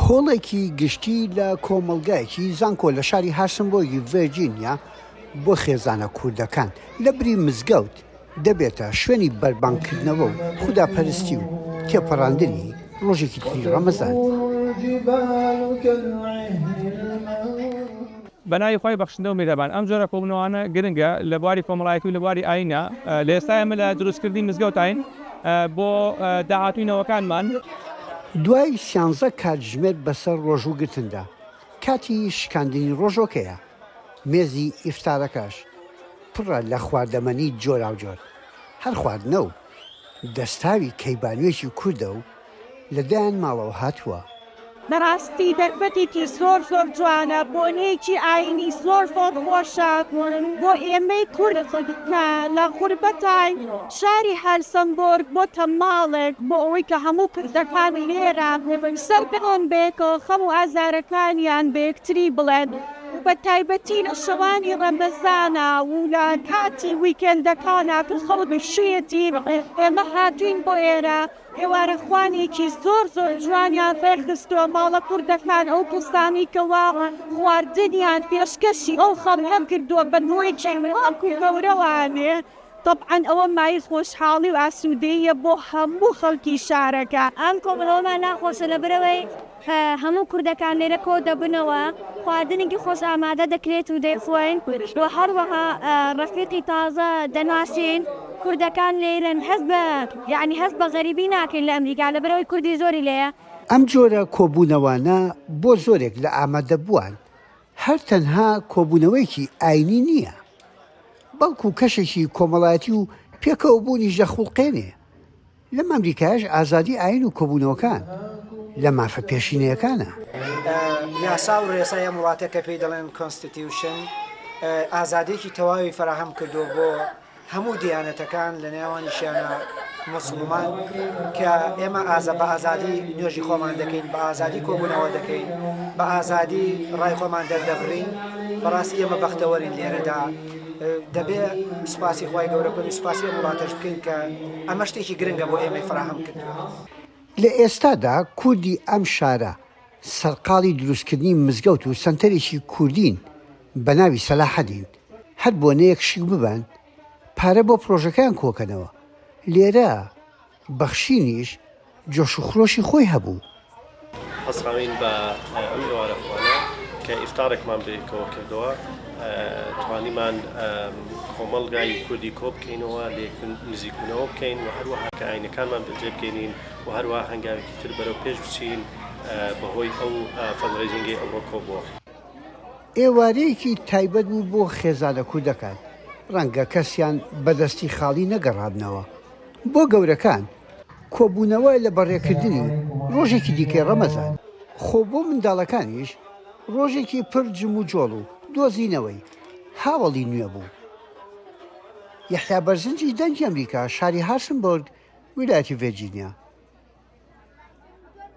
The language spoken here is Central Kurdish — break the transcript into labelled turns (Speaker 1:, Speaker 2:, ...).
Speaker 1: هۆڵێکی گشتی لە کۆمەڵگایەکی زانکۆ لە شاری هارسنبۆرگی ڤێرجینیا بۆ خێزانە کوردەکان لە بری مزگەوت دەبێتە شوێنی بەربانکردنەوە و خوداپەرستی و تێپەڕاندنی ڕۆژێکی تری ڕەمەزان.
Speaker 2: بەناوی خۆی بەخشندە و میهرەبان ئەم جۆرە کۆبوونەوانە گرنگە لە بواری کۆمەڵایەتی و لە بواری ئاینە لە ئێستا ئێمە لە دروستکردنی مزگەوتین بۆ داهاتووینەوەکانمان.
Speaker 1: دوای 13 کاتژمێر بەسەر ڕۆژووگرتندا کاتی شکاندنی ڕۆژۆکەیە. مێزی ئیفتارەکەش پڕە لە خواردەمەنی جۆراوجۆر، هەر خواردنە و دەستاوی کەیبانوێکی کووردە و لەدایان ماڵەوە هاتووە.
Speaker 3: بەڕاستی دەربەتێکی زۆر جوانە، بۆنێکی ئاینی زۆر خۆشە بۆ ئێمەی کورد لە غوربەتای شاری هارسنبۆرگ بۆتە ماڵێک بۆ ئەوەی کە هەموو کوردەکان لێرە سەر بڵۆن بێکەوە خەم و ئازارەکانیان بە یەکتری بڵێن. بە تایبەتی لە شەوانی ڕەمەزانە و لە کاتی ویکێندەکانە کە خەڵک شێتی ئێمە هاتوین بۆ ئێرە ئێوارەخوانێکی زۆر جوانیان فێرخستووە ماڵە کوردەکان ئەو کوردستانی کەوا خواردنیان پێشکەشی ئەو خەڵکەم کردووە بە نوێی گەورەوانێ. طبعاً ئەوە مای خۆشحاڵی و ئاسوودەیە بۆ هەموو خەڵکی شارەکە.
Speaker 4: ئەم کۆمەڵەوەمان ناخۆشە لە برەوەی هەموو کوردەکان لێرە کۆ دەبنەوە، خواردنێکی خۆش ئامادە دەکرێت و دەیخۆین و هەروەها ڕەفیقی تازە دەناسین. کوردەکان لێرن هەست بە غەریبی ناکەین لە ئەمریکا لە برەوەی کوردی زۆری لێیە.
Speaker 1: ئەم جۆرە کۆبوونەوانە بۆ زۆرێک لە ئامادەبووان هەر تەنها کۆبوونەوەیکی ئاینی نییە، بەڵکو کەشێکی کۆمەڵایەتی و پێکەوەبوونیش دەخوڵقێنێ. لەم ئەمریکایش ئازادی ئاین و کۆبوونەوەکان لە مافە پێشینەکانە.
Speaker 5: یاسا و ڕێسای ئەم وڵاتە کە پێی دەڵێن کۆنستیتیوشن ئازادێکی تەواوی فراهەم کردو بۆ هەموو دیانەتەکان لە نێوانیشیانە موسڵمان کە ئێمە بە ئازادی نوێژی خۆمان دەکەین، بە ئازادی کۆبوونەوە دەکەین، بە ئازادی ڕای خۆمان دەردەبڕین. بەڕاستی ئێمە بەختەوەرین لێرەدا. دەبێ سوپاسی خۆی گەورە بن، سوپاسی وڵاتەش بکەین کە ئەمە شتێکی گرنگە بۆ ئێمە فراهەم کردووە.
Speaker 1: لە ئێستادا کوردی ئەم شارە سەرقاڵی دروستکردنی مزگەوت و سنتەرێکی کوردین بە ناوی سەلاحەدین هەر بۆنەیەک شیک ببن پارە بۆ پرۆژەکان کۆکەنەوە. لێرە بەخشینیش جۆش و خرۆشی خۆی هەبوو.
Speaker 6: حەسراوین بە ئەم ئێوارەخوانە کە ئیفتارێکمان بێکەوە کردەوە، توانیمان کۆمەڵگای کوردی کۆ بکەینەوە، نزیکبوونەوە بکەین و هەروەها کە ئاینەکانمان بەجێ بگەینین و هەروەها هەنگاوێکی تر بەرەو پێش بچین بەهۆی ئەو فەنڕێزینگی ئەوە کۆبووە.
Speaker 1: ئێوارەیەکی تایبەت بوو بۆ خێزانە کوردەکان، ڕەنگە کەسیان بەدەستی خاڵی نەگەڕابنەوە. بۆ گەورەکان کۆبوونەوە لە بەڕێکردنی ڕۆژێکی دیکەی ڕەمەزان، خۆ بۆ منداڵەکانیش ڕۆژێکی پڕ جم و جۆڵ و دۆزینەوەی هاوڵی نوێ بوو. یەحیا بەرزنجی دەنگی ئەمریکا، شاری هارسنبۆرگ، ویلایەتی ڤێرجینیا.